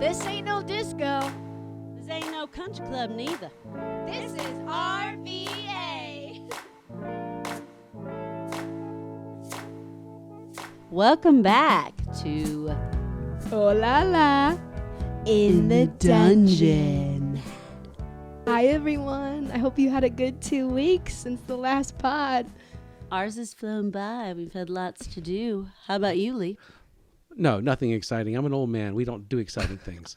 This ain't no disco. This ain't no country club neither. This is RVA. Welcome back to Oh Lala. In the Dungeon. Hi everyone. I hope you had a good 2 weeks since the last pod. Ours has flown by. We've had lots to do. How about you, Lee? No, nothing exciting. I'm an old man. We don't do exciting things.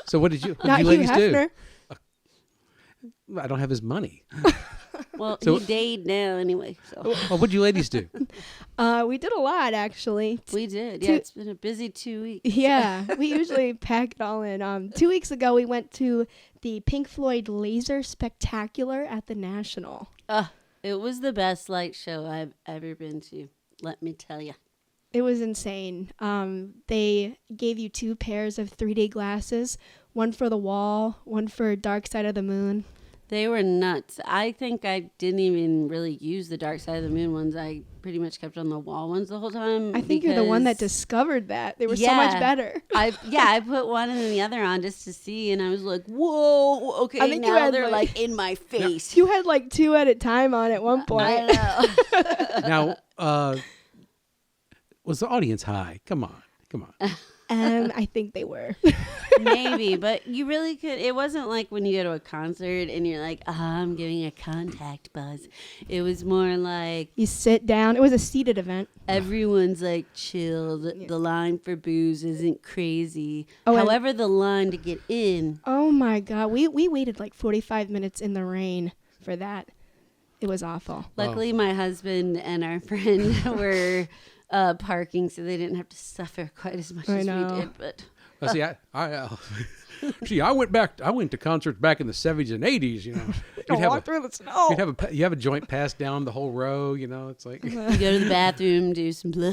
So what did you Not Hugh ladies Hefner. do? I don't have his money. Well, So- he dayed now anyway. So Well, what did you ladies do? We did a lot actually. we did. Yeah, Two- it's been a busy 2 weeks. Yeah, we usually pack it all in. 2 weeks ago, we went to the Pink Floyd Laser Spectacular at the National. It was the best light show I've ever been to. Let me tell you. It was insane. They gave you 2 pairs of 3D glasses, one for the wall, one for Dark Side of the Moon. They were nuts. I think I didn't even really use the Dark Side of the Moon ones. I pretty much kept on the wall ones the whole time. I think you're the one that because discovered that. They were so much Yeah. better. I put one and then the other on just to see, and I was like, "Whoa, okay." I think you now had, they're like- like in my face. You had like 2 at a time on at one point. I know. Now, was the audience high? Come on. I think they were. Maybe, but you really could. It wasn't like when you go to a concert and you're like, I'm giving a contact buzz. It was more like You sit down. It was a seated event. everyone's like chilled. The line for booze isn't crazy. Oh, and- However, the line to get in. Oh my God. We waited like 45 minutes in the rain for that. It was awful. Luckily, my husband and our friend were parking, so they didn't have to suffer quite as much I as know. we did. But Well, see, I went to concerts back in the 70s and 80s. You know, Don't walk through the snow. you have a joint passed down the whole row. You know, it's like you go to the bathroom, do some blow.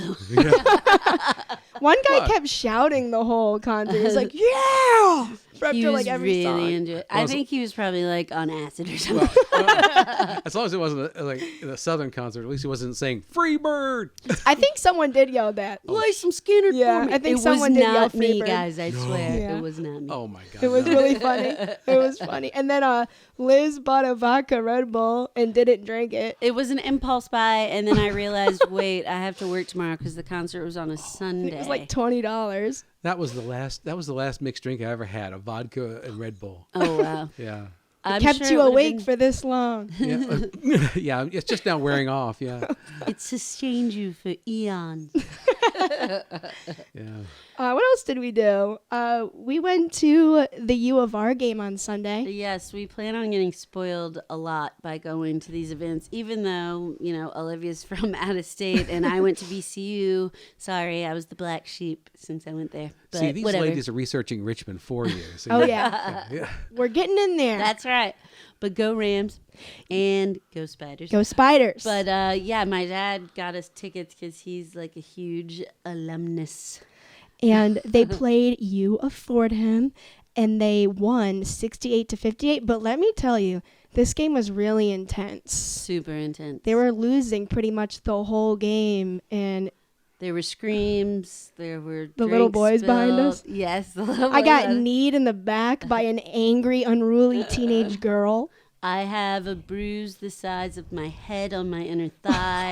One guy What? kept shouting the whole concert. He was like, yeah! For He after was like every really song. into it. I Well, think he was probably like on acid or something. as long as it wasn't like a Southern concert, at least he wasn't saying "Free Bird." I think someone did yell that. Play some Skinner Yeah, for me. I think it someone was did yell not me, Freebird. guys. I swear, Yeah. it was not me. Oh my God! It was no. really funny. It was funny. And then Liz bought a vodka Red Bull and didn't drink it. It was an impulse buy, and then I realized, wait, I have to work tomorrow because the concert was on a Sunday. It was like $20. That was the last mixed drink I ever had, a vodka and Red Bull. Oh wow! Yeah. I'm Kept sure you it would've awake been- for this long. Yeah. Yeah, it's just now wearing off. Yeah. It sustained you for eons. Yeah. What else did we do? We went to the U of R game on Sunday. Yes, we plan on getting spoiled a lot by going to these events, even though, Olivia's from out of state and I went to BCU. Sorry, I was the black sheep since I went there. But See, these whatever. ladies are researching Richmond for you. So Oh, you- yeah. yeah. We're getting in there. That's right. But go Rams and go Spiders. Go Spiders. But yeah, my dad got us tickets because he's like a huge alumnus. And they played You of Fordham, and they won 68-58. But let me tell you, this game was really intense. Super intense. They were losing pretty much the whole game, and There were screams. There were The little drinks boys behind spilled. us? Yes, the little I boys got behind us. kneed in the back by an angry, unruly teenage girl. I have a bruise the size of my head on my inner thigh.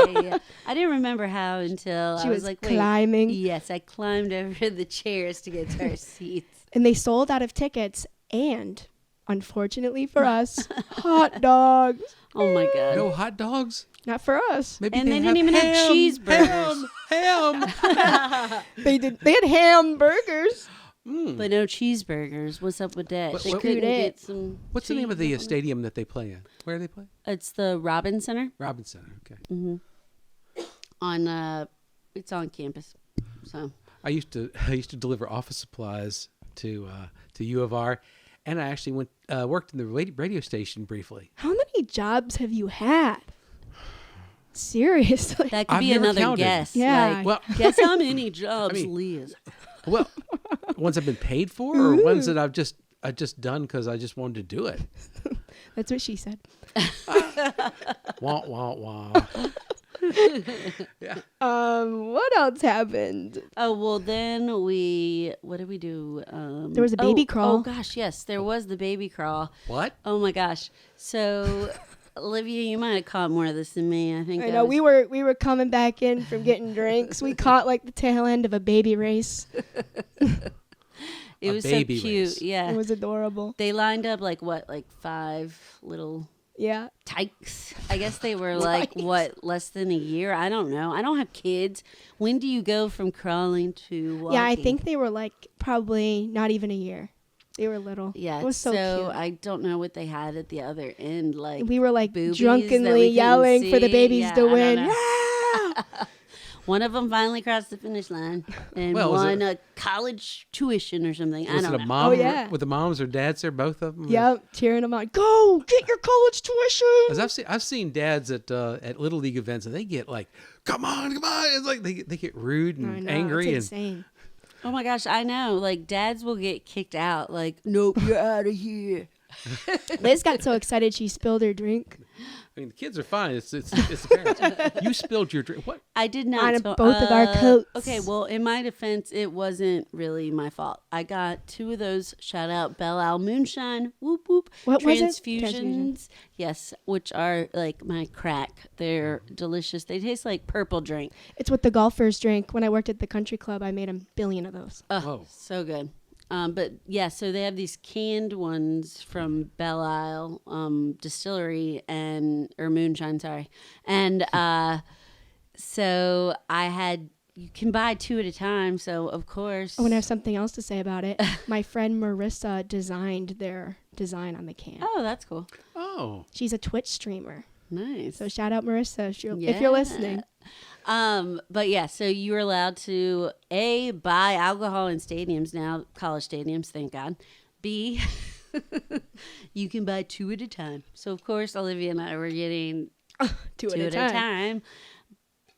I didn't remember how until She I was was like, wait. climbing. Yes, I climbed over the chairs to get to our seats. And they sold out of tickets, and unfortunately for us, hot dogs. Oh my God. No hot dogs? Not for us. Maybe And they have didn't even have ham, cheeseburgers. Ham. They had hamburgers. But no cheeseburgers. What's up with that? What- They what- couldn't Screwed get it. some. What's the name of cheese the on it? stadium that they play in? Where do they play? It's the Robin Center Robinson. Okay. on. It's on campus. So I used to deliver office supplies to U of R, and I actually worked in the radio station briefly. How many jobs have you had? Seriously. that could I've be never another counted. guess. Yeah. Like, Well, guess how many jobs I mean- Lee is. well, ones I've been paid for, or ones that I've just done because I just wanted to do it. That's what she said. Wah wah wah. Yeah. What else happened? Oh, well, then what did we do? There was a baby crawl. Oh, gosh, yes, there was the baby crawl. What? Oh, my gosh. So, Olivia, you might have caught more of this than me. I think I know we were coming back in from getting drinks. We caught like the tail end of a baby race. It was so baby cute. race. Yeah. It was adorable. They lined up like 5 little Yeah. tykes. I guess they were like, less than a year? I don't know. I don't have kids. When do you go from crawling to walking? Yeah, I think they were like probably not even a year. They were little. Yeah. It was so cute. I don't know what they had at the other end. Like We were like boobies that drunkenly we couldn't yelling for the see. babies Yeah, to I don't win. know. Yeah! One of them finally crossed the finish line and Well, was won a college tuition or something. I Was don't it know. a mom? Oh, yeah. With the moms or dads there, both of them? Yep, cheering them on. Go get your college tuition. 'Cause I've seen dads at little league events, and they get like, come on. It's like they get rude I and know, angry. it's insane. Oh my gosh, I know. Like dads will get kicked out. Like, nope, you're out of here. Liz got so excited she spilled her drink. I mean, the kids are fine. It's the parents. You spilled your drink. What? I did not. On spill- both of our coats. Okay, well, in my defense, it wasn't really my fault. I got 2 of those. Shout out Belle Isle Moonshine. Whoop whoop. What was it? Transfusions. Yes, which are like my crack. They're delicious. They taste like purple drink. It's what the golfers drink. When I worked at the country club, I made a billion of those. Oh, Whoa. so good. But yeah, so they have these canned ones from Belle Isle Distillery or Moonshine, sorry. And so you can buy 2 at a time. So of course, Oh, and I have something else to say about it. My friend Marissa designed their design on the can. oh, that's cool. Oh. She's a Twitch streamer. Nice. So shout out Marissa if you're listening. But yeah, so you were allowed to buy alcohol in stadiums now, college stadiums, thank God. B, you can buy 2 at a time. So of course, Olivia and I were getting 2 2 at a time.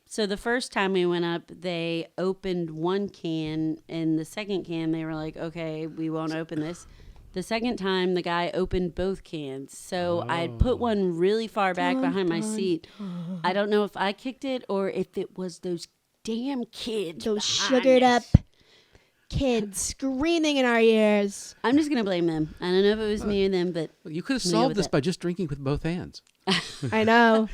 So the first time we went up, they opened 1 can, and the second can, they were like, okay, we won't open this. The second time, the guy opened both cans. So I had put one really far back behind my seat. I don't know if I kicked it or if it was those damn kids. Those behind sugared us. up kids screaming in our ears. I'm just going to blame them. I don't know if it was me or them, but Well, you could have Me solved with this it. by just drinking with both hands. I know.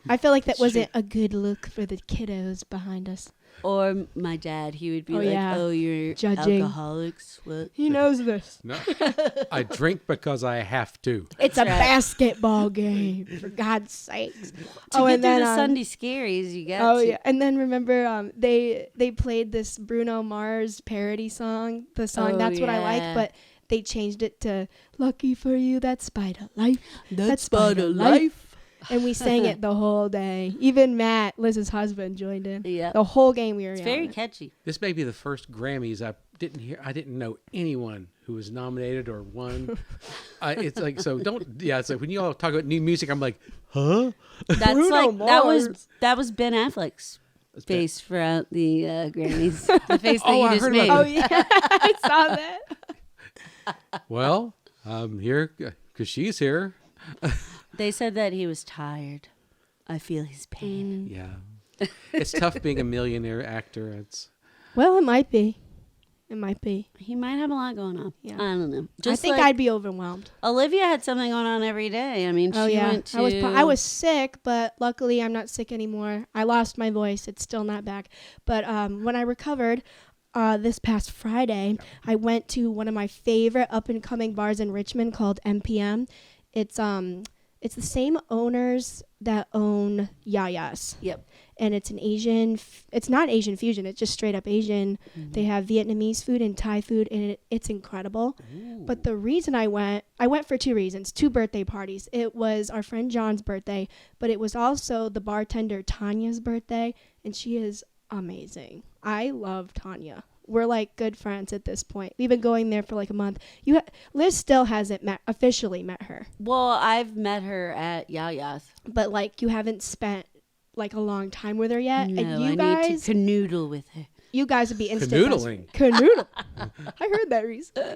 I feel like that wasn't a good look for the kiddos behind us. or my dad, he would be Oh, like, yeah. oh, you're Judging. alcoholics. What? He knows this. No. I drink because I have to. It's a right. basketball game, for God's sakes. To get and through then the Sunday scaries, you got Oh to. yeah, and then remember they played this Bruno Mars parody song. The song Oh, That's What I Like, yeah. but they changed it to "Lucky for You, that's Spider Life." That's Spider Spider Life. And we sang it the whole day. Even Matt, Liz's husband, joined in. Yeah. The whole game we were It's yelling very it. catchy. This may be the first Grammys I didn't know anyone who was nominated or won. It's like, so don't, yeah, it's like when you all talk about new music, I'm like, huh? That's Bruno like Mars. that was Ben Affleck's That's bad. face throughout the Grammys. The face that Oh, you I just heard made. about Oh yeah, I saw that. Well, I'm here because she's here. They said that he was tired. I feel his pain. Yeah. It's tough being a millionaire actor. It's Well, it might be. It might be. He might have a lot going on. Yeah. I don't know. I think like I'd be overwhelmed. Olivia had something going on every day. I mean, Oh she yeah, went to. I was sick, but luckily I'm not sick anymore. I lost my voice; it's still not back. But when I recovered this past Friday, I went to one of my favorite up and coming bars in Richmond called MPM. It's the same owners that own Yaya's. Yep. And it's an Asian. It's not Asian fusion. It's just straight up Asian. Mm-hmm. They have Vietnamese food and Thai food, and it's incredible. But the reason I went for 2 reasons, 2 birthday parties. It was our friend John's birthday, but it was also the bartender Tanya's birthday, and she is amazing. I love Tanya. We're like good friends at this point. We've been going there for like a month. Liz still hasn't officially met her, Well, I've met her at Yaya's. but like you haven't spent like a long time with her yet. No, and you I guys, need to canoodle with her. you guys would be instant Canoodling. Canoodle. I heard that recently.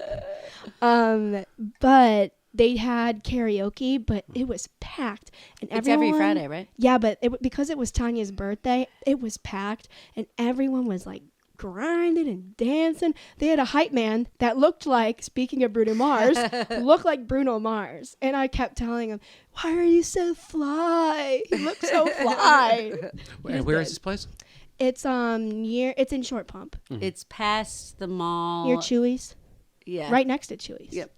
But They had karaoke, but it was packed. And It's every Friday, right? Yeah, but because it was Tanya's birthday, it was packed, and everyone was like grinding and dancing. They had a hype man that looked like, speaking of Bruno Mars, looked like Bruno Mars. And I kept telling him, "Why are you so fly? You look so fly." And where is this place? It's it's in Short Pump. Mm-hmm. It's past the mall. Near Chewy's. Yeah. Right next to Chewy's. Yep.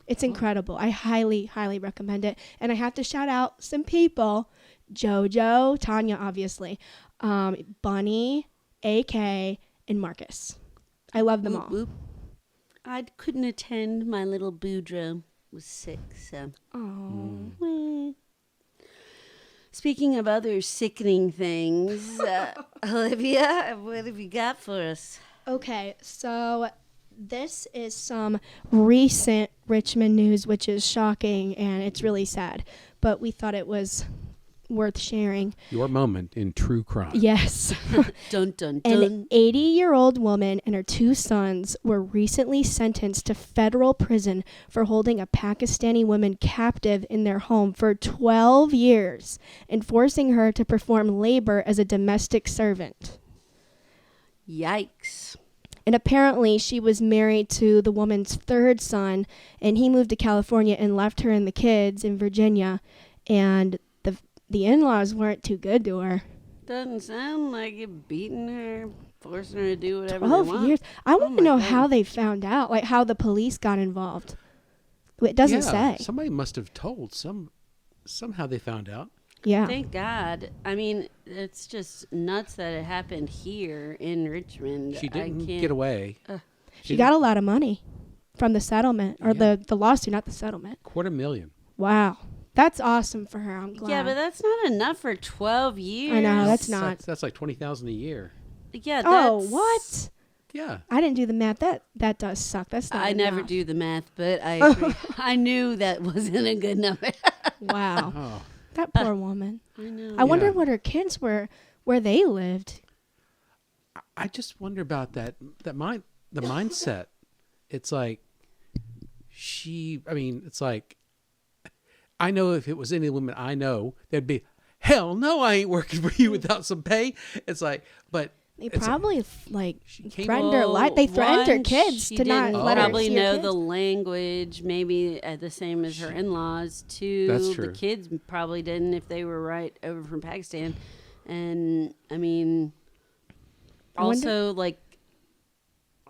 It's incredible. I highly, highly recommend it. And I have to shout out some people. JoJo, Tanya, obviously. Bunny, AK, and Marcus. I love them all. Whoop. I couldn't attend. My little Boudreaux was sick, so. Oh. Speaking of other sickening things, Olivia, what have you got for us? Okay, so this is some recent Richmond news, which is shocking and it's really sad. But we thought it was worth sharing. Your moment in true crime. Yes. Dun, dun, dun. An 80-year-old woman and her 2 sons were recently sentenced to federal prison for holding a Pakistani woman captive in their home for 12 years and forcing her to perform labor as a domestic servant. Yikes. And apparently she was married to the woman's 3rd son, and he moved to California and left her and the kids in Virginia, and the in-laws weren't too good to her. Doesn't sound like you beating her, forcing her to do whatever 12 they want. years. I want to my know God. how they found out, like how the police got involved. It doesn't say. Somebody must have told. Somehow they found out. Yeah. Thank God. I mean, it's just nuts that it happened here in Richmond. She didn't I can't, get away. She got a lot of money from the settlement, or Yeah. the lawsuit, not the settlement. $250,000. Wow. That's awesome for her. I'm glad. Yeah, but that's not enough for 12 years. I know, that's not. That's like $20,000 a year. Yeah, Oh, that's... what? Yeah. I didn't do the math. That does suck. That's not I never enough. do the math, but I agree. I knew that wasn't a good number. Wow. Oh. That poor woman. I know. I wonder Yeah. what her kids were, where they lived. I just wonder about the mindset. It's like it's like, I know if it was any woman I know, they'd be, hell no, I ain't working for you without some pay. It's like, but They it's probably came threatened her life. They threatened her One, kids she to not didn't let her probably see her know kids. the language, maybe the same as her in-laws. Too, That's the true. kids probably didn't if they were right over from Pakistan. And I mean, I wonder- also like,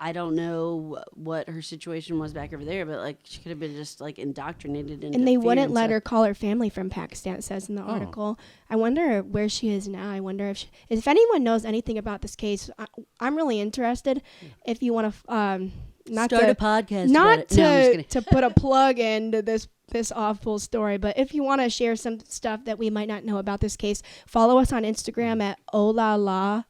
I don't know what her situation was back over there, but like she could have been just like indoctrinated into And they fear wouldn't and let stuff. her call her family from Pakistan, it says in the article. I wonder where she is now. I wonder if anyone knows anything about this case. I'm really interested. If you want to, not Start to, a podcast about not it. No, I'm just to, kidding. to put a plug into this awful story, but if you want to share some stuff that we might not know about this case, follow us on Instagram at olala_RVA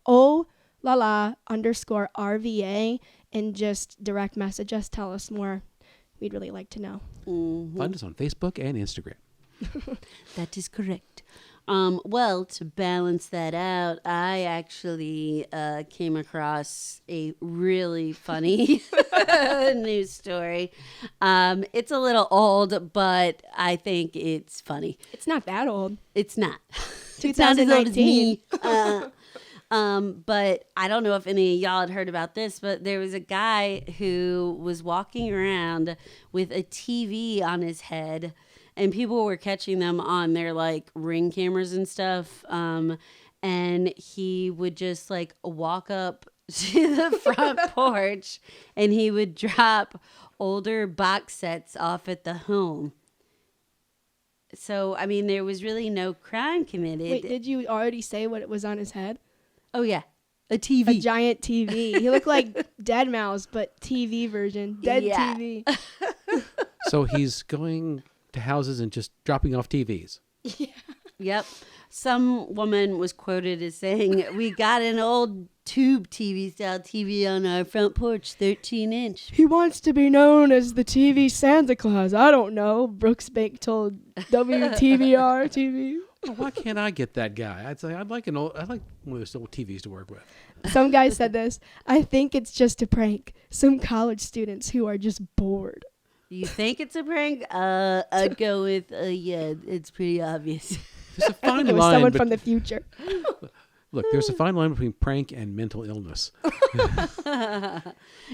and just direct message us. Tell us more. We'd really like to know. find us on Facebook and Instagram. That is correct. Well, to balance that out, I actually came across a really funny news story. It's a little old, but I think it's funny. It's not that old. It's not. It's not as old as 2019. me. But I don't know if any of y'all had heard about this, but there was a guy who was walking around with a TV on his head, and people were catching them on their like Ring cameras and stuff. And he would just like walk up to the front porch and he would drop older box sets off at the home. So, I mean, there was really no crime committed. Wait, did you already say what it was on his head? Oh, yeah. A TV. A giant TV. He looked like Dead Mouse, but TV version. Dead Yeah. TV. So he's going to houses and just dropping off TVs. Yep. Some woman was quoted as saying, "We got an old tube TV style TV on our front porch, 13-inch. He wants to be known as the TV Santa Claus. I don't know. Brooks Bank told WTVR TV. Well, why can't I get that guy? I'd say I'd like one of those old TVs to work with. Some guy said this. I think it's just a prank. Some college students who are just bored. You think it's a prank? I'd go with, yeah, it's pretty obvious. There's a fine It was line. someone from the future. Look, there's a fine line between prank and mental illness.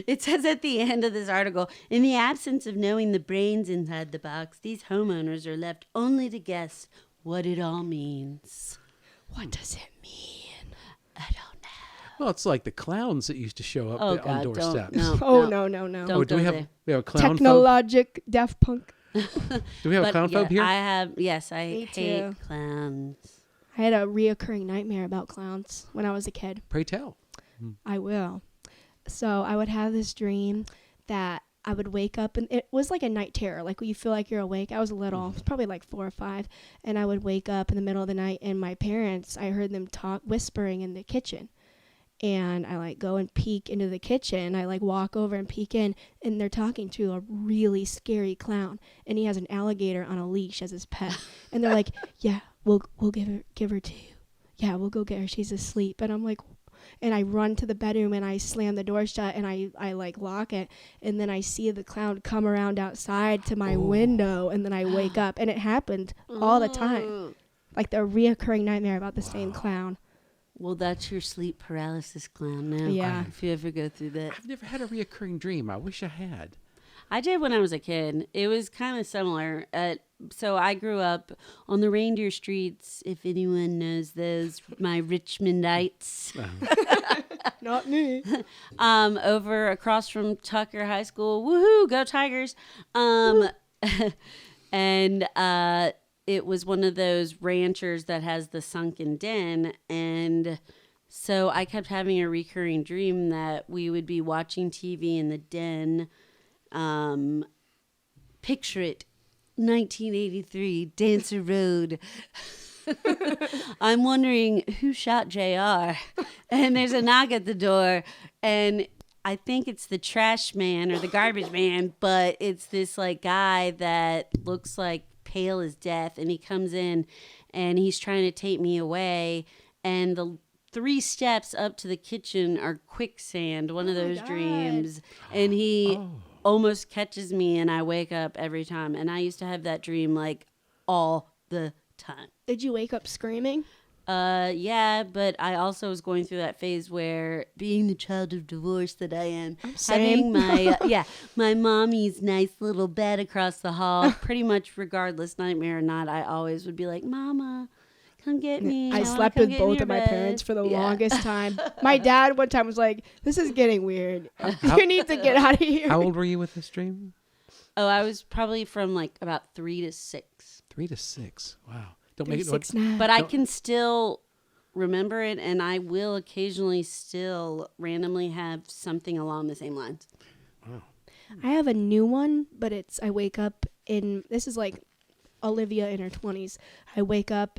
It says at the end of this article, in the absence of knowing the brains inside the box, these homeowners are left only to guess what it all means. What does it mean? I don't know. Well, it's like the clowns that used to show up Oh, on God, doorsteps. don't. Oh, No. no. Don't Oh, do go we have there. a clown phobe? Technologic Daft Punk. Do we have a clown yeah, phobe here? I Me hate too. clowns. I had a reoccurring nightmare about clowns when I was a kid. Pray tell. I will. So I would have this dream that I would wake up, and it was like a night terror, like you feel like you're awake. I was little, I was probably like 4 or 5, and I would wake up in the middle of the night, and my parents, I heard them whispering in the kitchen. And I like go and peek into the kitchen. I like walk over and peek in, and they're talking to a really scary clown, and he has an alligator on a leash as his pet. And they're like, "Yeah, we'll give her to you. Yeah, we'll go get her. She's asleep." And I'm like, and I run to the bedroom and I slam the door shut and I like lock it, and then I see the clown come around outside to my window, and then I wake up, and it happened all the time, like the reoccurring nightmare about the same clown. Well, that's your sleep paralysis clown now. Yeah. If you ever go through that. I've never had a reoccurring dream. I wish I had. I did when I was a kid. It was kind of similar. So I grew up on the reindeer streets, if anyone knows those, my Richmondites. Not me. Over across from Tucker High School. Woohoo, go Tigers. And it was one of those ranchers that has the sunken den. And so I kept having a recurring dream that we would be watching TV in the den. Picture it, 1983, Dancer Road. I'm wondering who shot JR. And there's a knock at the door, and I think it's the trash man or the garbage man, but it's this like guy that looks like pale as death, and he comes in and he's trying to take me away, and the 3 steps up to the kitchen are quicksand, one of those dreams, and he almost catches me, and I wake up every time. And I used to have that dream like all the time. Did you wake up screaming? Yeah, but I also was going through that phase where, being the child of divorce that I am, Same. having my my mommy's nice little bed across the hall, pretty much regardless, nightmare or not, I always would be like, "Mama, come get me." I wanna slept come with get in both your of my bed." parents for the Yeah. longest time. My dad one time was like, "This is getting weird. You need to get out of here." How old were you with this dream? Oh, I was probably from like about 3 to 6. 3 to 6. Wow. Don't make it. 6'9". But I can still remember it, and I will occasionally still randomly have something along the same lines. Wow. I have a new one, but I wake up this is like Olivia in her 20s. I wake up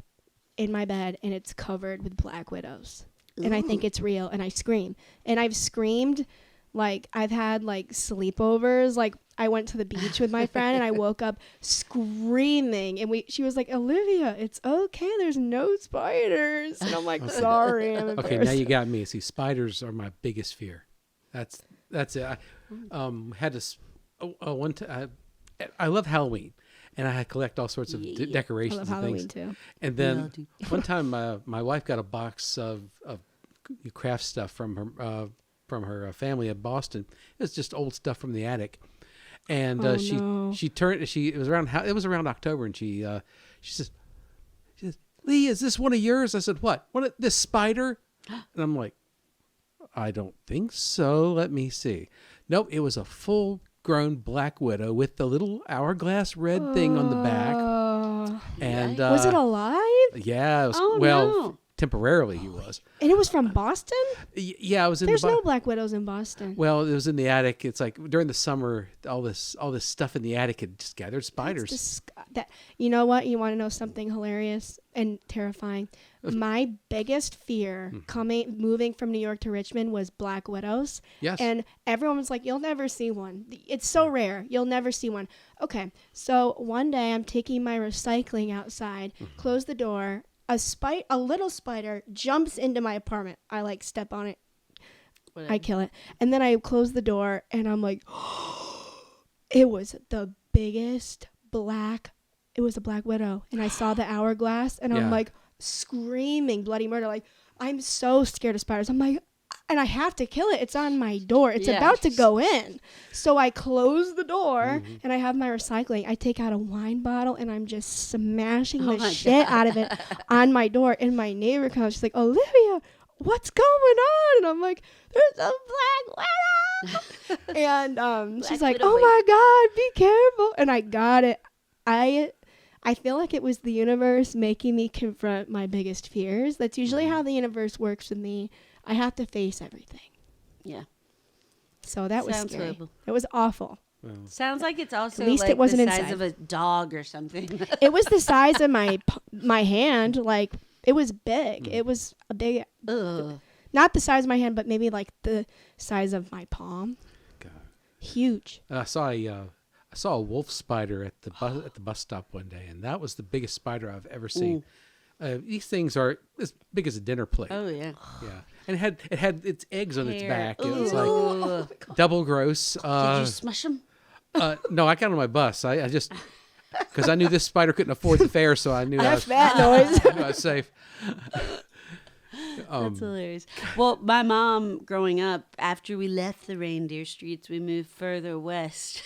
in my bed and it's covered with black widows. And I think it's real, and I scream. And I've screamed, like I've had like sleepovers, like I went to the beach with my friend and I woke up screaming, and she was like, "Olivia, it's okay, there's no spiders." And I'm like, "Sorry, I'm Okay, embarrassed." now you got me. See, spiders are my biggest fear. That's it. I had this one time. I love Halloween, and I collect all sorts of I decorations love and Halloween things. too. And then one time, my wife got a box of craft stuff from her family in Boston. It was just old stuff from the attic, and it was around October, and she says, "Lee, is this one of yours?" I said, "What? This spider?" And I'm like, "I don't think so. Let me see." Nope, it was a full-grown black widow with the little hourglass red thing on the back. And Was it alive? yeah, it was, Oh, well, no. temporarily he was. And it was from Boston? Yeah, I was in There's the no black widows in Boston. Well, it was in the attic. It's like during the summer, all this stuff in the attic had just gathered spiders. You know what? You want to know something hilarious and terrifying? My biggest fear moving from New York to Richmond was black widows. Yes. And everyone was like, "You'll never see one. It's so rare. You'll never see one." Okay. So one day I'm taking my recycling outside, close the door. A little spider jumps into my apartment. I like step on it. Whatever. I kill it. And then I close the door and I'm like, It was the biggest black. It was a black widow, and I saw the hourglass, and I'm like screaming bloody murder. Like, I'm so scared of spiders. I'm like, and I have to kill it. It's on my door. It's about to go in. So I close the door, and I have my recycling. I take out a wine bottle, and I'm just smashing the shit out of it on my door. And my neighbor comes. She's like, Olivia, what's going on? And I'm like, there's a black widow. And she's like, oh my God, be careful. And I got it. I feel like it was the universe making me confront my biggest fears. That's usually how the universe works with me. I have to face everything. Yeah. So that was Sounds scary. horrible. It was awful. Well, Sounds like it's also At least like it wasn't the size inside. of a dog or something. It was the size of my hand. Like, it was big. It was a big, Ugh. not the size of my hand, but maybe like the size of my palm. God. Huge. I saw a wolf spider at the bus stop one day, and that was the biggest spider I've ever seen. These things are as big as a dinner plate. Oh yeah. Yeah, and it had its eggs on its Hair. back. It was Ooh. like double gross. Did you smush them? No, I got on my bus. I just because I knew this spider couldn't afford the fare, so I knew I was, That noise. I knew I was safe. That's hilarious. Well, my mom, growing up, after we left the reindeer streets, we moved further west.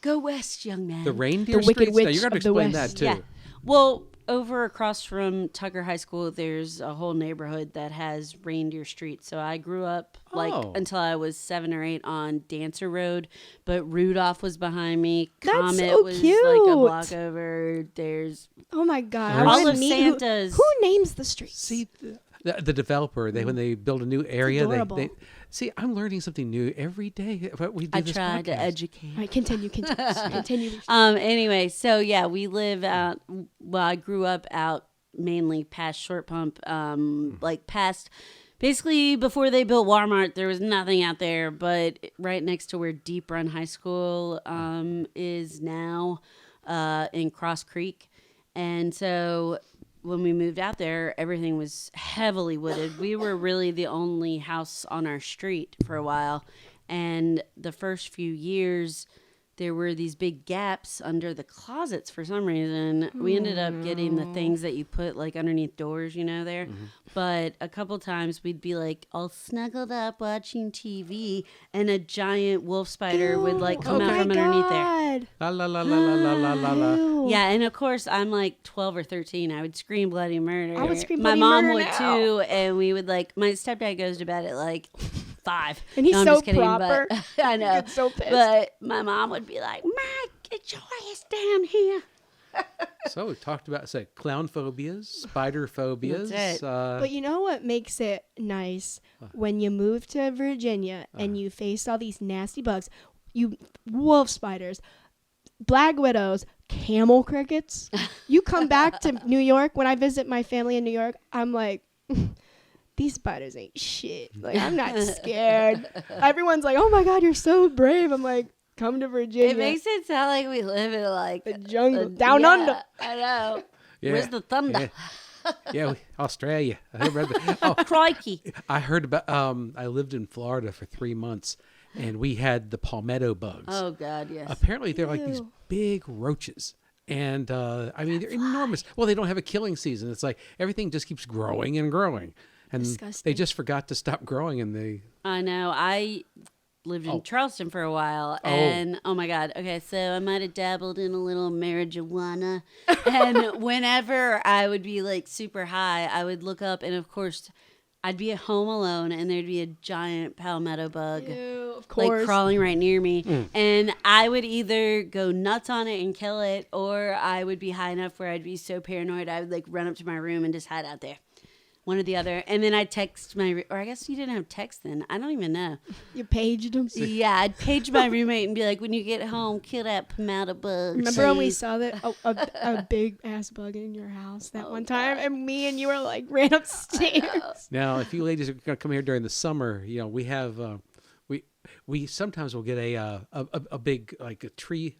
Go west, young man. The reindeer The Wicked streets. Now Witch you're going to of the explain West. that too. Yeah. Well, over across from Tucker High School, there's a whole neighborhood that has reindeer streets. So I grew up until I was 7 or 8 on Dancer Road, but Rudolph was behind me. That's Comet so was cute. like a block over. There's Oh my God. I All wanna of meet Santa's. Who names the streets? See, the developer, when they build a new area, adorable. they see. I'm learning something new every day. What we do I this tried to podcast. educate. All right, continue. Continue. Anyway, so yeah, we live out. Well, I grew up out mainly past Short Pump, like past. Basically, before they built Walmart, there was nothing out there. But right next to where Deep Run High School is now, in Cross Creek, and so when we moved out there, everything was heavily wooded. We were really the only house on our street for a while, and the first few years, there were these big gaps under the closets for some reason. We ended up getting the things that you put like underneath doors, there. But a couple times we'd be like all snuggled up watching TV, and a giant wolf spider would like come out from underneath there. La la la la la la la la. Ew. Yeah, and of course I'm like 12 or 13. I would scream bloody murder. I would scream My bloody mom murder would now. too, and we would like. My stepdad goes to bed at like 5. And he's No, I'm so just kidding, proper. But, I know. Gets so pissed. But my mom would be like, "Mike, get your ass down here." So we talked about clown phobias, spider phobias. That's it. But you know what makes it nice when you move to Virginia and you face all these nasty bugs, wolf spiders, black widows, camel crickets. You come back to New York. When I visit my family in New York, I'm like, these spiders ain't shit. Like, I'm not scared. Everyone's like, oh my God, you're so brave. I'm like, come to Virginia. It makes it sound like we live in like the jungle, a- down yeah, under. I know. Yeah, Where's the thunder? Yeah, Australia. I heard about oh, Crikey. I heard about. I lived in Florida for 3 months, and we had the palmetto bugs. Oh God, yes. Apparently, they're like these Ew. big roaches. And I mean, they're enormous. Well, they don't have a killing season. It's like everything just keeps growing and growing. And Disgusting. they just forgot to stop growing. And they, I know. I lived in Charleston for a while, and oh my God. Okay, so I might have dabbled in a little marijuana, and whenever I would be like super high, I would look up, and of course, I'd be at home alone, and there'd be a giant palmetto bug. Ew, of course. Like crawling right near me, and I would either go nuts on it and kill it, or I would be high enough where I'd be so paranoid I would like run up to my room and just hide out there, one or the other. And then I'd text or I guess you didn't have text then. I don't even know. You paged them. Yeah, I'd page my roommate and be like, when you get home, kill that palmetto bug. Remember when we please." saw that a big ass bug in your house that one time, and me and you were like ran upstairs. now, if you ladies are going to come here during the summer, we have we sometimes will get a big like a tree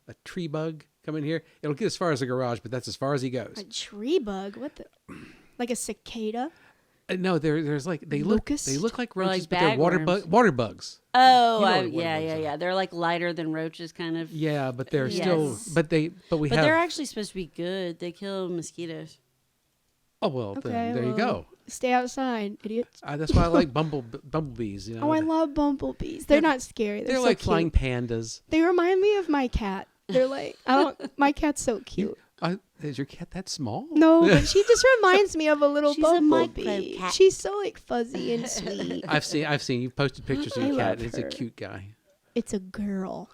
bug come in here. It'll get as far as the garage, but that's as far as he goes. A tree bug? What the? Like a cicada? No, there's like they Locust? look like Or like roaches, but they're bagworms. water bugs. Oh, You know what yeah, bugs yeah, are. yeah. They're like lighter than roaches, kind of. Yeah, but they're Yes. still but we But have. they're actually supposed to be good. They kill mosquitoes. Oh well, Okay, then there you well, go. Stay outside, idiots. That's why I like bumblebees. You know, Oh, I love bumblebees. They're not scary. They're so like cute. flying pandas. They remind me of my cat. They're like, my cat's so cute. Is your cat that small? No, but she just reminds me of a little She's a bumblebee. micro cat. She's so like fuzzy and sweet. I've seen you posted pictures of I your cat. love It's a her. cute guy. It's a girl.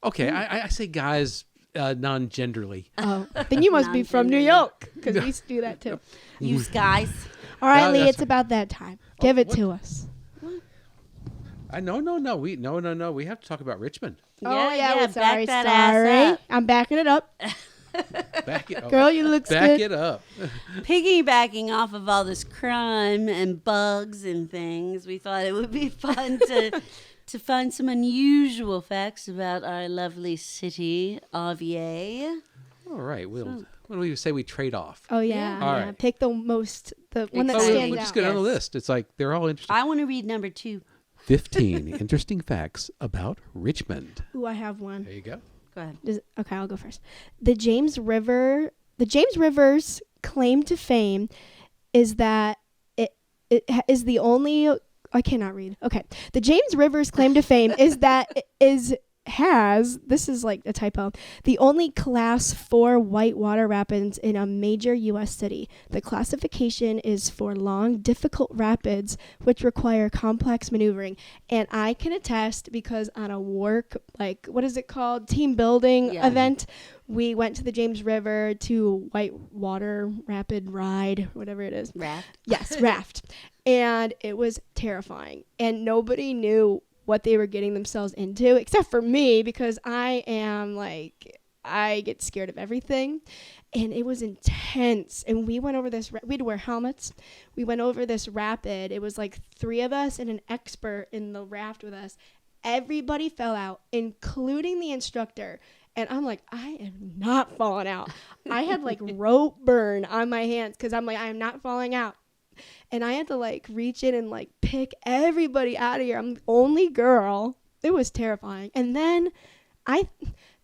Okay, I say guys non-genderly. Oh, then you must be from New Non-gender. York because we used to do that too. You guys. All right, No, Lee, that's it's about that time. Give it what? to us. No. We have to talk about Richmond. Oh yeah, back sorry. that ass up. I'm backing it up. Back it up. Girl, you look Back good. it up. Piggybacking off of all this crime and bugs and things, we thought it would be fun to find some unusual facts about our lovely city, Olivia. All right. What do we say we trade off? Oh yeah. All yeah. right. Pick the one that Exciting. stands We're out. just going on the Yes. list. It's like they're all interesting. I want to read number 2. 15 interesting facts about Richmond. Ooh, I have one. There you go. Go ahead. Okay, I'll go first. The James River's claim to fame is that it is the only. I cannot read. Okay, the James River's claim to fame is that this is like a typo, the only class 4 whitewater rapids in a major U.S. city. The classification is for long, difficult rapids which require complex maneuvering. And I can attest because on a work, like, what is it called? Team building Yeah. event, we went to the James River to whitewater rapid ride, whatever it is. Raft. Yes, raft. And it was terrifying. And nobody knew what they were getting themselves into, except for me, because I get scared of everything. And it was intense. And we went over this, we had to wear helmets. We went over this rapid. It was like 3 of us and an expert in the raft with us. Everybody fell out, including the instructor. And I'm like, I am not falling out. I had like rope burn on my hands because I'm like, I am not falling out. And I had to like reach in and like pick everybody out of here. I'm the only girl. It was terrifying. And then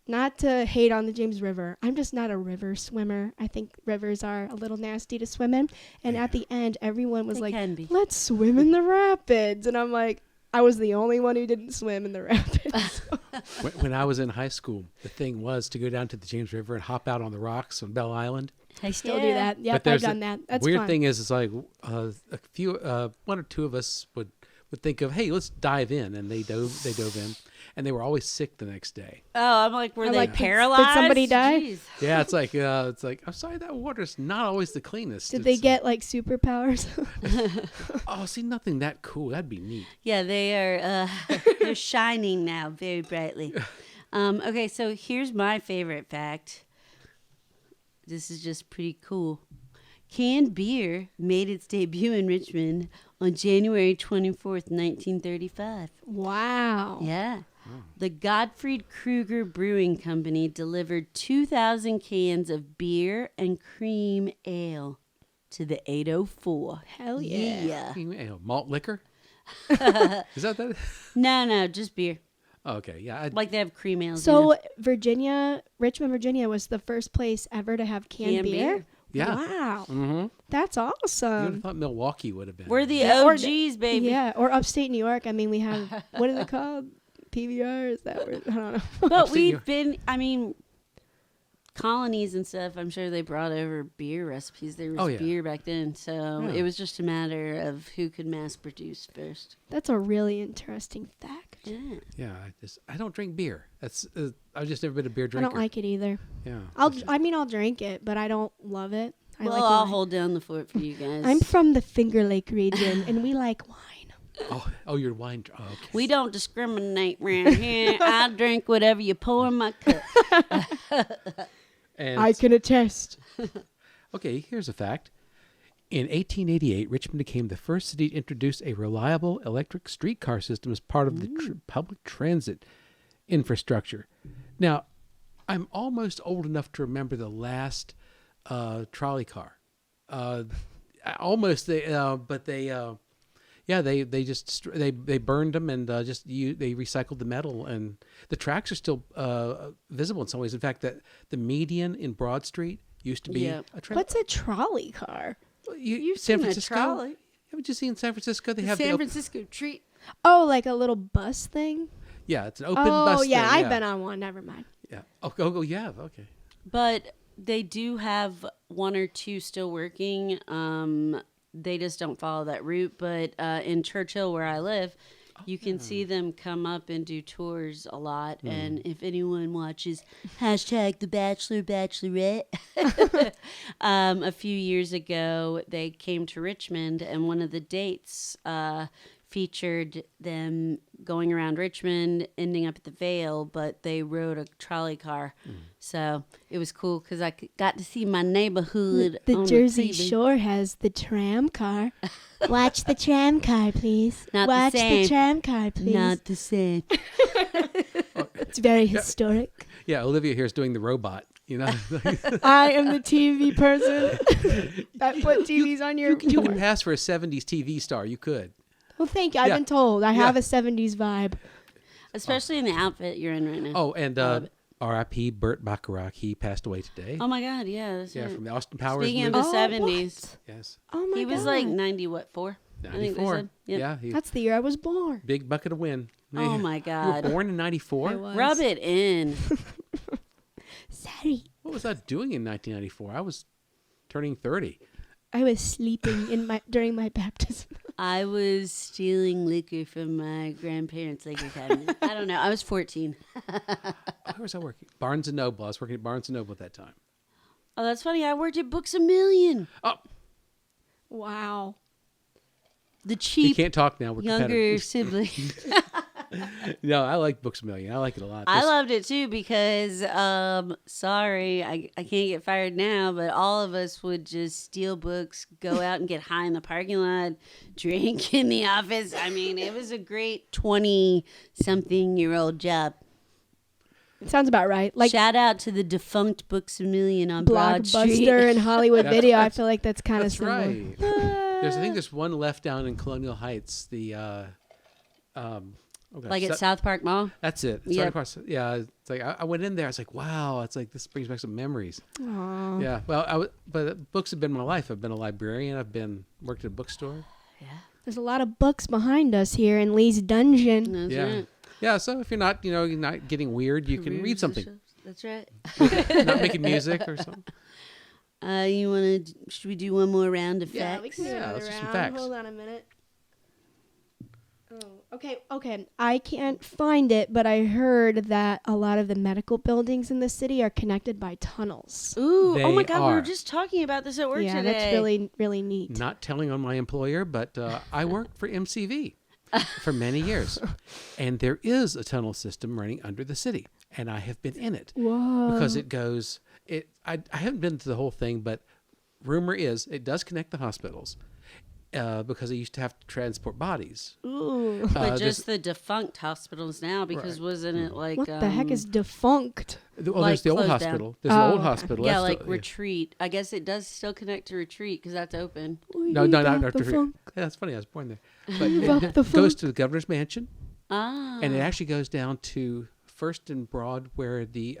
not to hate on the James River, I'm just not a river swimmer. I think rivers are a little nasty to swim in. And at the end, everyone was They like, can be. let's swim in the rapids. And I'm like, I was the only one who didn't swim in the rapids. When I was in high school, the thing was to go down to the James River and hop out on the rocks on Bell Island. I still do that. Yep, I've there's done the that. That's weird fun. thing is, it's like a few, one or two of us would think of, hey, let's dive in, and they dove in, and they were always sick the next day. Oh, I'm like, were I'm they like, did paralyzed? somebody die? Jeez. Yeah, it's like I'm sorry, that water's not always the cleanest. Did they get like superpowers? Oh, see, nothing that cool. That'd be neat. Yeah, they are. They're shining now, very brightly. Okay, so here's my favorite fact. This is just pretty cool. Canned beer made its debut in Richmond on January 24th, 1935. Wow. Yeah. The Gottfried Kruger Brewing Company delivered 2,000 cans of beer and cream ale to the 804. Hell yeah. Malt liquor. Is that? No, just beer. Oh, okay, yeah. Like they have cream ales. So Richmond, Virginia was the first place ever to have canned beer? Yeah. Wow. Mm-hmm. That's You would awesome. have thought Milwaukee would have been. we're the Yeah, or- OGs, baby. Yeah, or upstate New York. I mean, we have, what is it called? PBR? Is that where? I don't know. But Upstate New we've York. been, I mean, colonies and stuff, I'm sure they brought over beer recipes. There was Oh, yeah. beer back then. So Yeah. it was just a matter of who could mass produce first. That's a really interesting fact. Yeah. Yeah, I don't drink beer. That's I've just never been a beer I drinker. don't like it either. Yeah. I'll drink it, but I don't love it. I Well, like I'll wine. hold down the fort for you guys. I'm from the Finger Lake region, and we like wine. Oh, you're wine. Oh, okay. we don't discriminate around here. I drink whatever you pour in my cup. And I can attest. okay, here's a fact. In 1888, Richmond became the first city to introduce a reliable electric streetcar system as part of the public transit infrastructure. Now, I'm almost old enough to remember the last trolley car. almost they, but they, yeah, they just they burned them and they recycled the metal, and the tracks are still visible in some ways. In fact, that the median in Broad Street used to be a track. What's a trolley car? You've San seen Francisco. a trolley. Haven't you seen San Francisco? They have San Francisco treat. Oh, like a little bus thing? yeah, it's an open bus. Oh, yeah, thing, I've been on one. Never mind. Yeah. Oh, yeah. Okay. But they do have one or two still working. They just don't follow that route. But in Churchill, where I live, you can see them come up and do tours a lot. And if anyone watches #The Bachelor Bachelorette, a few years ago, they came to Richmond, and one of the dates featured them going around Richmond, ending up at the Vale, but they rode a trolley car. So it was cool because I got to see my neighborhood. The on Jersey TV. Shore has the tram car. Watch the tram car, please. Not Watch the same. tram car, please. Not the same. It's very historic. Yeah, Olivia here is doing the robot. You know, I am the TV person that put TVs on your. you can pass for a '70s TV star. You could. Well, thank you. I've Yeah. been told I Yeah. have a '70s vibe. Especially in the outfit you're in right now. Oh, and R.I.P. Burt Bacharach. He passed away today. Oh my God, yeah. That's Yeah, right. from the Austin Powers Speaking of movie. the Oh, 70s, Yes, Oh my he god. was like 4? I think they 94. said. Yep. Yeah, he, That's the year I was born. big bucket of wind. Oh my You God. were born in I '94. was. Rub it in. Sorry. What was I doing in 1994? I was turning 30. I was sleeping during my baptism. I was stealing liquor from my grandparents' liquor cabinet. I don't know. I was 14. Where was I working? Barnes and Noble. I was working at Barnes and Noble at that time. Oh, that's funny. I worked at Books A Million. Oh, Wow. The you cheap can't talk now. We're younger competitive. sibling. No, I like Books A Million. I like it a lot. I There's- loved it too because, sorry, I can't get fired now, but all of us would just steal books, go out and get high in the parking lot, drink in the office. I mean, it was a great 20-something-year-old job. It sounds about right. Like Shout out to the defunct Books A Million on Broad Street. Blockbuster and Hollywood That's- Video. I that's- feel like that's kind of That's similar. right. I think there's one left down in Colonial Heights. The oh gosh, Like at South Park Mall. That's it. It's Yep. right across. Yeah, it's like I went in there. I was like, wow. It's like this brings back some memories. Aw. Yeah. Well, but books have been my life. I've been a librarian. I've worked at a bookstore. Yeah. There's a lot of books behind us here in Lee's dungeon. That's Yeah. right. Yeah. So if you're not, you're not getting weird, you can read something. That's right. Not making music or something. You want to? Should we do one more round of Yeah, facts? we can do Yeah, another let's do some round. facts. Hold on a minute. Oh, okay. I can't find it, but I heard that a lot of the medical buildings in the city are connected by tunnels. Ooh! Oh my They God, we are. were just talking about this at work Yeah, today. that's really, really neat. Not telling on my employer, but I worked for MCV for many years, and there is a tunnel system running under the city, and I have been in it Whoa. because it goes. I haven't been to the whole thing, but rumor is it does connect the hospitals because they used to have to transport bodies. Ooh. But there's- just the defunct hospitals now, because Right. wasn't it like What the heck is defunct? Well, like there's the old closed down. hospital. There's the Oh, old okay. hospital. yeah, That's like still- Retreat? I guess it does still connect to Retreat because that's open. No, not the Retreat. funk. Yeah, that's funny. I was born there. But Up it the goes funk. to the governor's mansion, Ah, and it actually goes down to First and Broad, where the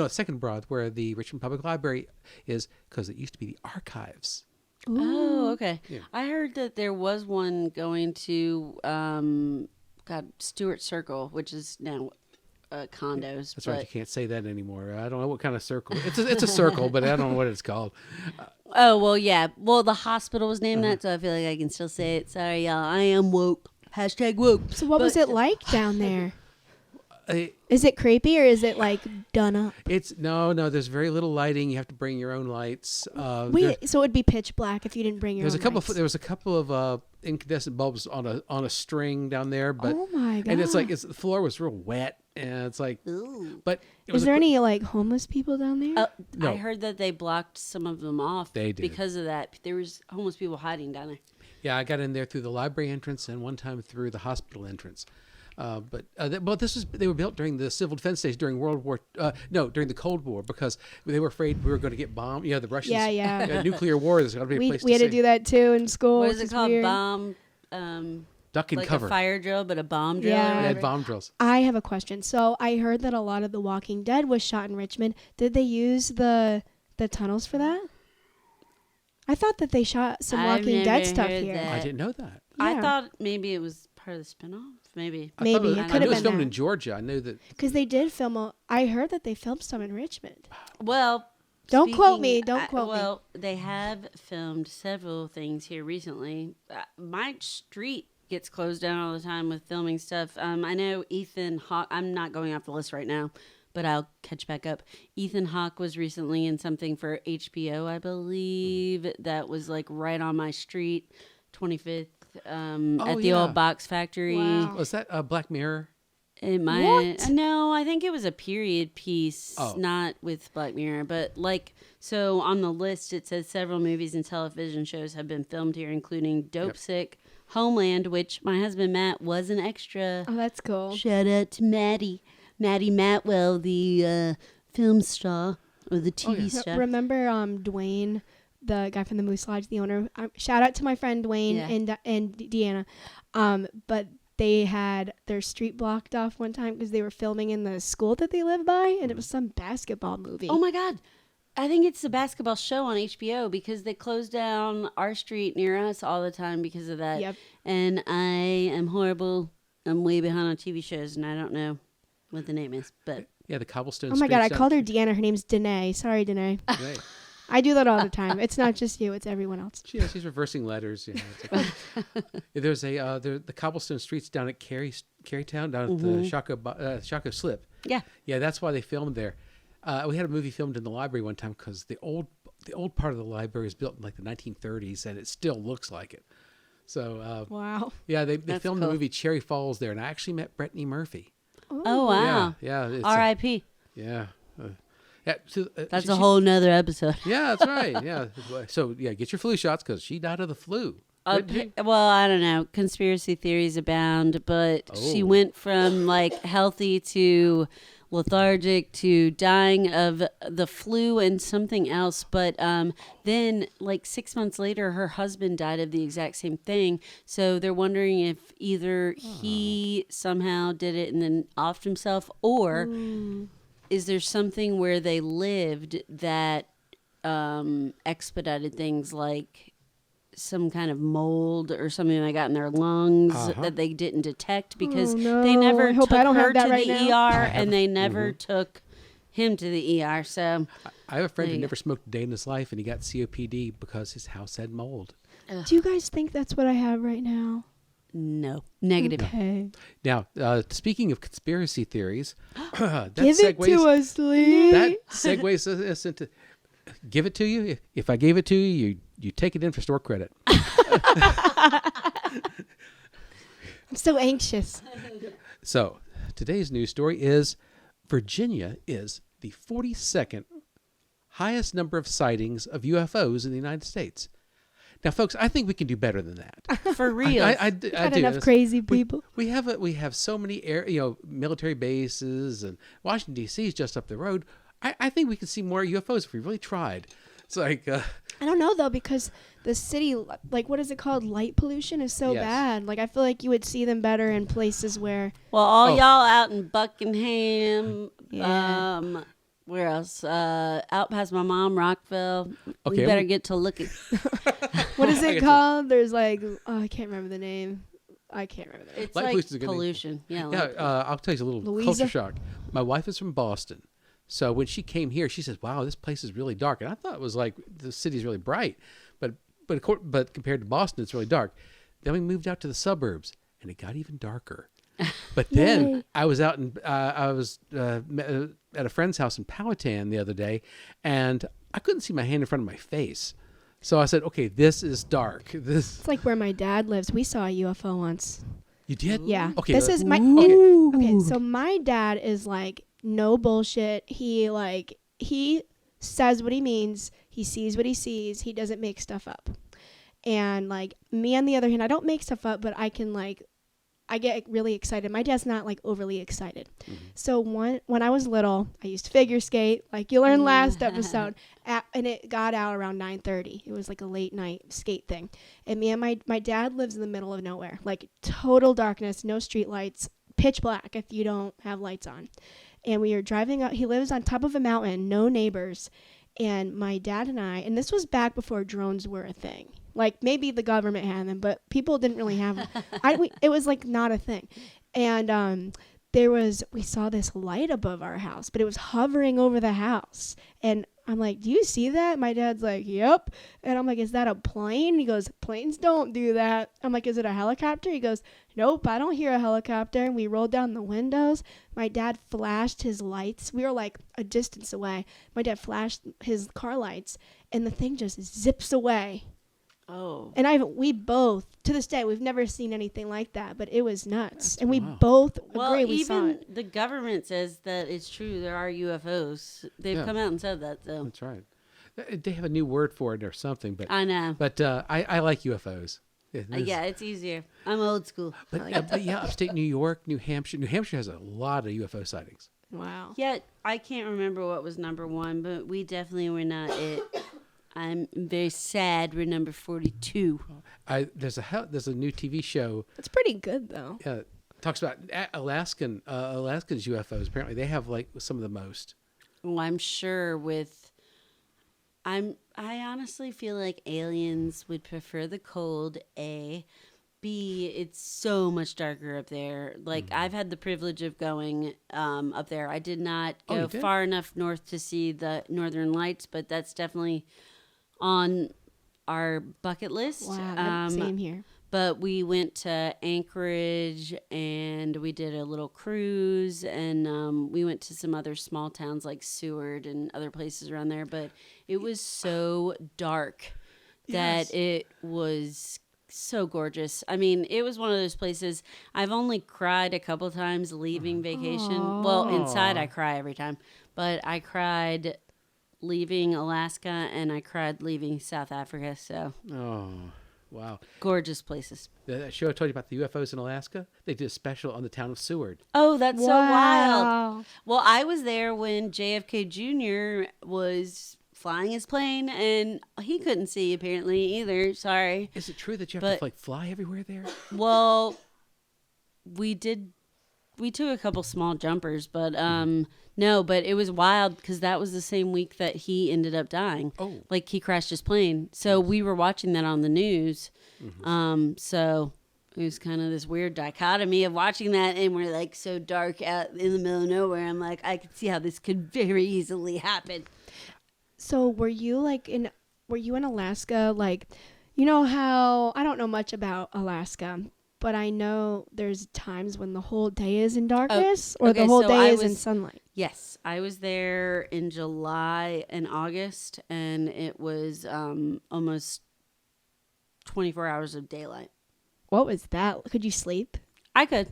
Second Broad, where the Richmond Public Library is, because it used to be the archives. oh, okay. Yeah. I heard that there was one going to Stewart Circle, which is now condos. That's but, right. You can't say that anymore. I don't know what kind of circle. It's a circle, but I don't know what it's called. Oh well, yeah. Well, the hospital was named that, so I feel like I can still say it. Sorry, y'all. I am woke. #woke. So what was But- it like down there? Uh, Is it creepy or is it like done up? It's no. There's very little lighting. You have to bring your own lights. Wait, so it'd be pitch black if you didn't bring your There's own a couple. lights. There was a couple of incandescent bulbs on a string down there, but Oh my god! and it's like the floor was real wet, and it's like, Ooh. but it was Is there any like homeless people down there? No. I heard that they blocked some of them off. They did. Because of that. There was homeless people hiding down there. Yeah, I got in there through the library entrance and one time through the hospital entrance. But they were built during the civil defense days during during the Cold War, because they were afraid we were going to get bombed. The Russians. Yeah. Nuclear war. There's got to be a place we had to do that too in school. What is it called? Weird. Bomb. Duck and like cover. a fire drill, but a bomb drill. Yeah. Or They had whatever. bomb drills. I have a question. So I heard that a lot of The Walking Dead was shot in Richmond. Did they use the tunnels for that? I thought that they shot some I've Walking never Dead stuff heard here. that. I didn't know that. I Yeah. thought maybe it was part of the spinoff. Maybe. I Maybe. thought It I could knew have it was been filmed that. in Georgia. I knew that. Because they did film. I heard that they filmed some in Richmond. Well, Don't quote me. Don't quote me. Well, they have filmed several things here recently. My street gets closed down all the time with filming stuff. I know Ethan Hawke. I'm not going off the list right now, but I'll catch back up. Ethan Hawke was recently in something for HBO, I believe. That was like right on my street, 25th, at the old box factory. Wow. Was that Black Mirror? It might. What? No, I think it was a period piece, Oh. not with Black Mirror. But so on the list, it says several movies and television shows have been filmed here, including Dope Sick, Homeland, which my husband Matt was an extra. Oh, that's cool. Shout out to Maddie Matwell, the film star or the TV star. Remember Dwayne, the guy from the Moose Lodge, the owner? Shout out to my friend Dwayne and Deanna. But they had their street blocked off one time because they were filming in the school that they live by, and it was some basketball movie. Oh my God. I think it's the basketball show on HBO because they close down our street near us all the time because of that. Yep. And I am horrible. I'm way behind on TV shows and I don't know what the name is. But Yeah, the cobblestone. Oh my God, I streets called her Deanna. Her name's Danae. Sorry, Danae. Right. I do that all the time. It's not just you, it's everyone else. She's reversing letters. It's like, there's the cobblestone streets down at Carytown, down at the Shako Slip. yeah. That's why they filmed there. We had a movie filmed in the library one time because the old part of the library is built in like the 1930s and it still looks like it. So Wow. they That's filmed cool. the movie Cherry Falls there, and I actually met Brittany Murphy. Oh, wow. Yeah. It's R.I.P. That's a whole nother episode. Yeah, that's right. Yeah. So get your flu shots because she died of the flu. Well, I don't know. Conspiracy theories abound, but she went from like healthy to lethargic to dying of the flu and something else. But then like 6 months later, her husband died of the exact same thing. So they're wondering if either he somehow did it and then offed himself, or is there something where they lived that expedited things, like some kind of mold or something like that in their lungs that they didn't detect because they never I hope took I don't her have that to right the now. ER and they never took him to the ER. So I have a friend There who you never smoked a day in his life, and he got COPD because his house had mold. Do you guys think that's what I have right now? no, negative. Okay. Now, speaking of conspiracy theories, that Give it to us, Lee. That segues us into. Give it to you. If I gave it to you, you take it in for store credit. I'm so anxious. So, today's news story is Virginia is the 42nd highest number of sightings of UFOs in the United States. Now, folks, I think we can do better than that. For real. I Got do. enough crazy people. We have so many military bases, and Washington D.C. is just up the road. I think we could see more UFOs if we really tried. It's like I don't know though, because the city, like, what is it called? Light pollution is so Yes. bad. Like, I feel like you would see them better in places where. Well, all Oh. y'all out in Buckingham, Yeah. where else? Out past my mom, Rockville. Okay, We better get to looking. What is I it guess called? There's like, I can't remember the name. I can't remember the name. It's Light like pollution's a good name. pollution. Yeah. Yeah, like- I'll tell you a little Louisa? culture shock. My wife is from Boston. So when she came here, she says, "Wow, this place is really dark." And I thought it was like the city's really bright, but compared to Boston, it's really dark. Then we moved out to the suburbs, and it got even darker. But then Yay. I was out in at a friend's house in Powhatan the other day, and I couldn't see my hand in front of my face. So I said, "Okay, this is dark. This It's like where my dad lives. We saw a UFO once. you did? Yeah. Okay. This is my. okay. Okay, so my dad is like no bullshit. He says what he means. He sees what he sees. He doesn't make stuff up. And like me on the other hand, I don't make stuff up, but I can I get really excited. My dad's not like overly excited. So when I was little, I used to figure skate, like you learned last episode, and it got out around 9:30. It was like a late night skate thing. And me and my dad lives in the middle of nowhere, like total darkness, no street lights, pitch black if you don't have lights on. And we were driving up. He lives on top of a mountain, no neighbors. And my dad and I, and this was back before drones were a thing. Like maybe the government had them, but people didn't really have them. It was like not a thing. And we saw this light above our house, but it was hovering over the house. And I'm like, do you see that? My dad's like, yep. And I'm like, is that a plane? He goes, planes don't do that. I'm like, is it a helicopter? He goes, nope, I don't hear a helicopter. And we rolled down the windows. My dad flashed his lights. We were like a distance away. My dad flashed his car lights, and the thing just zips away. Oh. And we both, to this day, we've never seen anything like that, but it was nuts. And we both agree we saw it. Even the government says that it's true. There are UFOs. They've come out and said that, though. That's right. They have a new word for it or something, but I know. But I like UFOs. Yeah, it's easier. I'm old school. But yeah, upstate New York, New Hampshire. New Hampshire has a lot of UFO sightings. Wow. Yeah, I can't remember what was number one, but we definitely were not it. I'm very sad we're number 42. There's a new TV show. It's pretty good though. Talks about Alaska's UFOs. Apparently, they have like some of the most. Well, I'm sure I honestly feel like aliens would prefer the cold. A, B, it's so much darker up there. Like I've had the privilege of going up there. I did not go far enough north to see the Northern Lights, but that's definitely on our bucket list. Wow, same here. But we went to Anchorage and we did a little cruise, and we went to some other small towns like Seward and other places around there. But it was so dark that it was so gorgeous. I mean, it was one of those places. I've only cried a couple times leaving vacation. Aww. Well, inside I cry every time, but I cried leaving Alaska and I cried leaving South Africa. So, wow, gorgeous places. That show I told you about the UFOs in Alaska, they did a special on the town of Seward. Oh, that's so wild. Well, I was there when JFK Jr. was flying his plane, and he couldn't see apparently either. Sorry. Is it true that you have to like fly everywhere there? Well, we took a couple small jumpers, but no, but it was wild because that was the same week that he ended up dying. Oh. Like he crashed his plane. So we were watching that on the news. So it was kind of this weird dichotomy of watching that, and we're like so dark out in the middle of nowhere. I'm like, I could see how this could very easily happen. So were you in Alaska? Like, you know how, I don't know much about Alaska, but I know there's times when the whole day is in darkness the whole day is in sunlight. Yes, I was there in July and August, and it was almost 24 hours of daylight. What was that? Could you sleep? I could.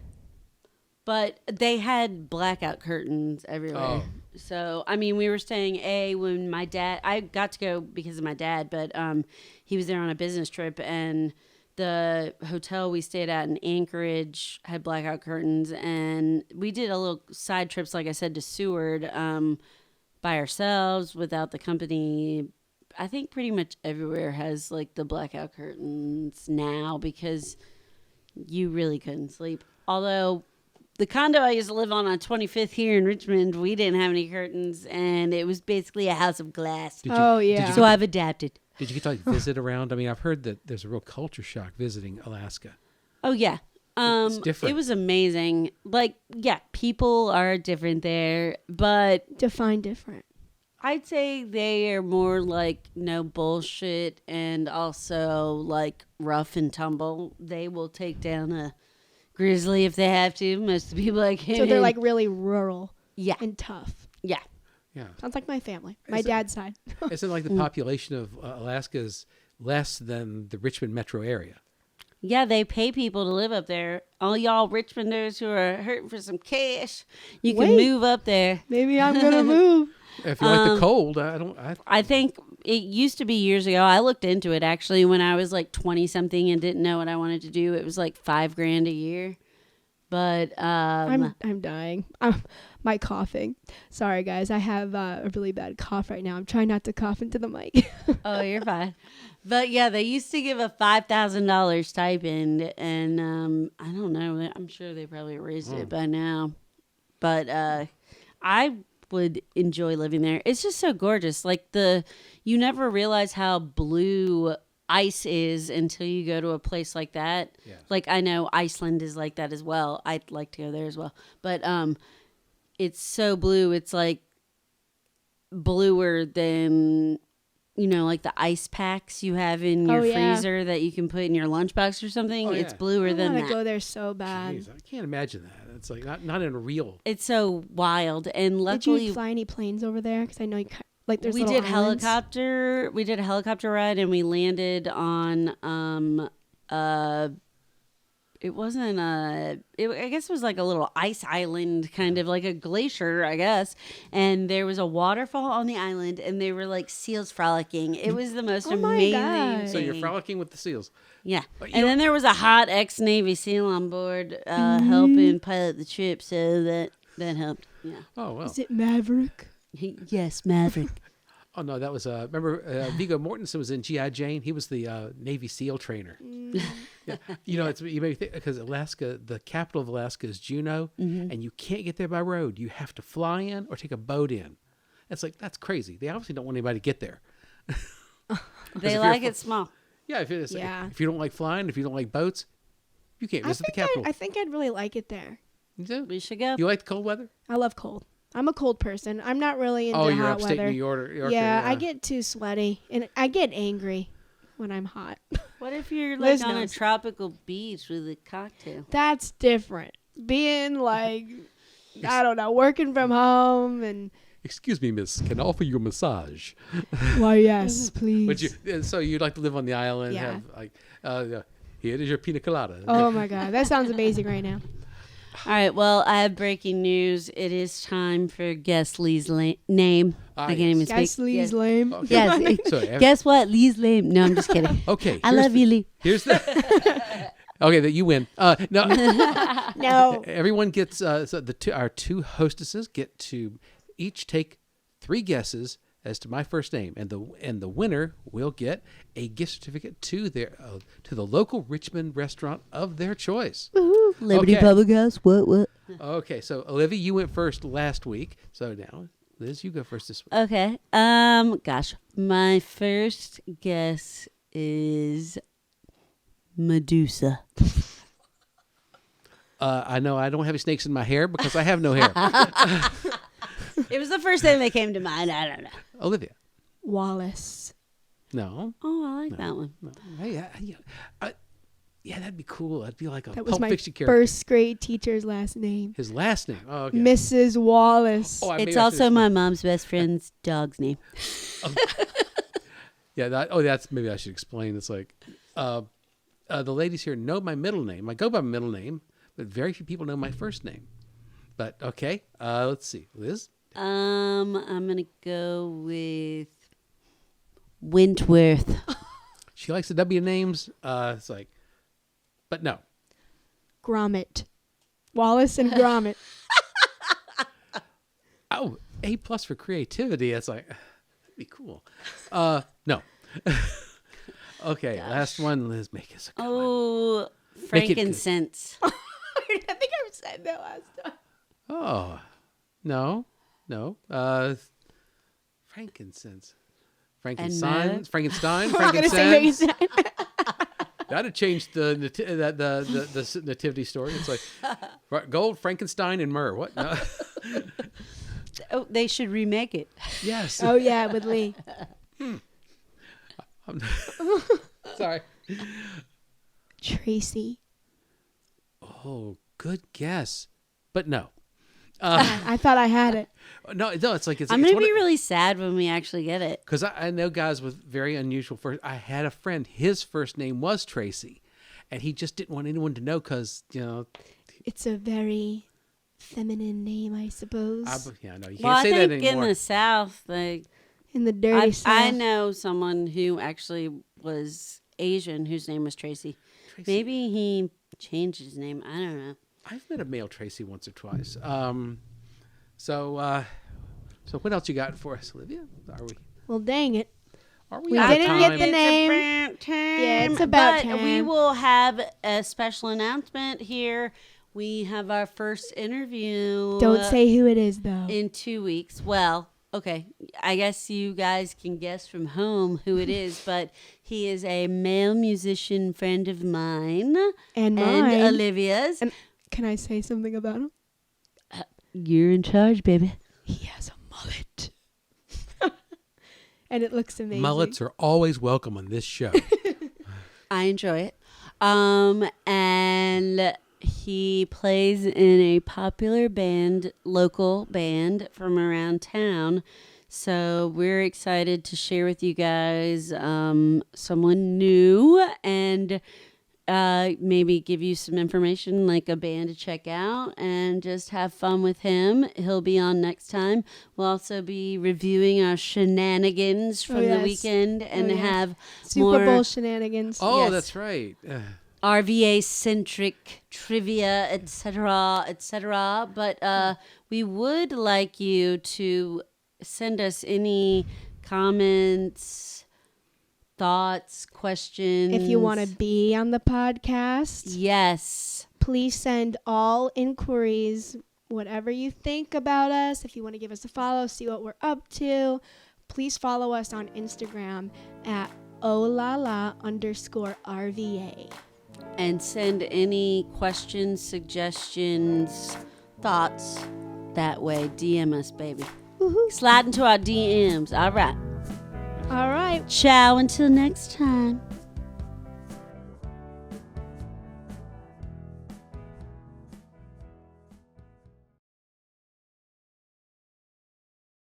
But they had blackout curtains everywhere. Oh. So, I mean, we were staying when I got to go because of my dad, but he was there on a business trip, and the hotel we stayed at in Anchorage had blackout curtains, and we did a little side trips, like I said, to Seward by ourselves without the company. I think pretty much everywhere has like the blackout curtains now because you really couldn't sleep. Although the condo I used to live on 25th here in Richmond, we didn't have any curtains, and it was basically a house of glass. So I've adapted. Did you get to like visit around? I mean, I've heard that there's a real culture shock visiting Alaska. Oh, yeah. It's different. It was amazing. Like, yeah, people are different there, but Define different. I'd say they are more like no bullshit and also like rough and tumble. They will take down a grizzly if they have to. Most of the people I came So they're like really rural and tough. Yeah. Yeah. Sounds like my family. My dad's side. Isn't like the population of Alaska is less than the Richmond metro area? Yeah, they pay people to live up there. All y'all Richmonders who are hurting for some cash, you can move up there. Maybe I'm going to move. If you like the cold, I think it used to be years ago. I looked into it actually when I was like 20 something and didn't know what I wanted to do. It was like $5,000 a year. But I'm dying. My coughing. Sorry, guys. I have a really bad cough right now. I'm trying not to cough into the mic. oh, you're fine. But yeah, they used to give a $5,000 stipend, and I don't know. I'm sure they probably raised it by now. But I would enjoy living there. It's just so gorgeous. Like you never realize how blue ice is until you go to a place like that. Yeah. Like I know Iceland is like that as well. I'd like to go there as well. But it's so blue. It's like bluer than like the ice packs you have in your freezer that you can put in your lunchbox or something. Oh, yeah. It's bluer than that. I want to go there so bad. Jeez, I can't imagine that. It's like not in a real. It's so wild. And luckily, did you fly any planes over there? Because I know there's we little did islands. helicopter. We did a helicopter ride, and we landed on it wasn't I guess it was like a little ice island, kind of like a glacier, I guess. And there was a waterfall on the island, and they were like seals frolicking. It was the most amazing God. thing. So you're frolicking with the seals. Yeah. But And then there was a hot ex-Navy SEAL on board helping pilot the trip, so that helped. Yeah. Oh well. Is it Maverick? Yes, Maverick. Oh no, that was remember Viggo Mortensen was in G.I. Jane. He was the Navy SEAL trainer. Yeah. It's you may think because Alaska, the capital of Alaska is Juneau, and you can't get there by road. You have to fly in or take a boat in. It's like that's crazy. They obviously don't want anybody to get there. They like it small. Yeah, if you don't like flying, if you don't like boats, you can't visit the capital. I think I'd really like it there. You do? We should go. You like the cold weather? I love cold. I'm a cold person. I'm not really into You're hot upstate weather. New York. Yeah, I get too sweaty and I get angry when I'm hot. What if you're Liz like on a knows. tropical beach with a cocktail? That's different. Being like, I don't know, working from home and. Excuse me, miss. Can I offer you a massage? Why, yes, please. So you'd like to live on the island? Yeah. Have like, here is your pina colada. Oh my God, that sounds amazing right now. All right. Well, I have breaking news. It is time for Guess Lee's name. I can't even speak. Guess Lee's lame. Okay. Yes. So, Guess what? Lee's lame. No, I'm just kidding. Okay. I love you, Lee. Here's the. Okay, that you win. No. No. Everyone gets our two hostesses get to each take 3 guesses as to my first name, and the winner will get a gift certificate to the local Richmond restaurant of their choice. Liberty Okay. Public House. What? Okay, so Olivia, you went first last week, so now Liz, you go first this week. Okay. Gosh, my first guess is Medusa. I know I don't have any snakes in my hair because I have no hair. It was the first thing that came to mind. I don't know. Olivia, Wallace. no. Oh, I like that one. No. Hey, yeah, that'd be cool. That'd be like a That was Pulp my Fiction character. first grade teacher's last name. His last name. Oh, okay. Mrs. Wallace. Oh, It's also my mom's best friend's dog's name. Yeah. That's maybe I should explain. It's like the ladies here know my middle name. I go by my middle name, but very few people know my first name. But okay, let's see, Liz. I'm gonna go with Wentworth. She likes the W names. It's like, but no. Gromit. Wallace and Gromit. Oh, A+ for creativity. It's like that'd be cool. No. Okay, Gosh. last one, Liz. Make us a good one. Oh, Make it good. frankincense. I think I said that last time. Oh, no. Frankincense. Frankenstein. Frankenstein. I'm gonna say Frankincense. That'd change the nativity story. It's like gold, Frankenstein, and myrrh. What? No. Oh, they should remake it. Yes. Oh yeah, with Lee. Sorry. Tracy. Oh, good guess, but no. I thought I had it. No, it's like I'm gonna be really sad when we actually get it. because I know guys with very unusual first. I had a friend. His first name was Tracy, and he just didn't want anyone to know because It's a very feminine name, I suppose. yeah, no, you can't Well, I say that think anymore. in the South, like In the dirty South. I know someone who actually was Asian whose name was Tracy. Maybe he changed his name. I don't know. I've met a male Tracy once or twice. So what else you got for us, Olivia? Are we? Well, dang it. Are we? We out of didn't get time? the name. About time. Yeah, it's about But we time. will have a special announcement here. We have our first interview. Don't say who it is, though. In 2 weeks. Well, okay. I guess you guys can guess from home who it is, but he is a male musician friend of mine. And mine. And Olivia's. And can I say something about him? You're in charge, baby. He has a mullet. And it looks amazing. Mullets are always welcome on this show. I enjoy it. And he plays in a popular band, local band from around town. So we're excited to share with you guys someone new and maybe give you some information like a band to check out and just have fun with him. He'll be on next time. We'll also be reviewing our shenanigans from the weekend and have Super more Bowl shenanigans. Oh, Yes. that's right. RVA-centric trivia, etc., etc. But we would like you to send us any comments, thoughts, questions. If you want to be on the podcast, Yes. please send all inquiries, whatever you think about us. If you want to give us a follow, see what we're up to, please follow us on Instagram at olala_RVA. And send any questions, suggestions, thoughts that way. DM us, baby. Woohoo. Slide into our DMs. All right. All right. Ciao until next time.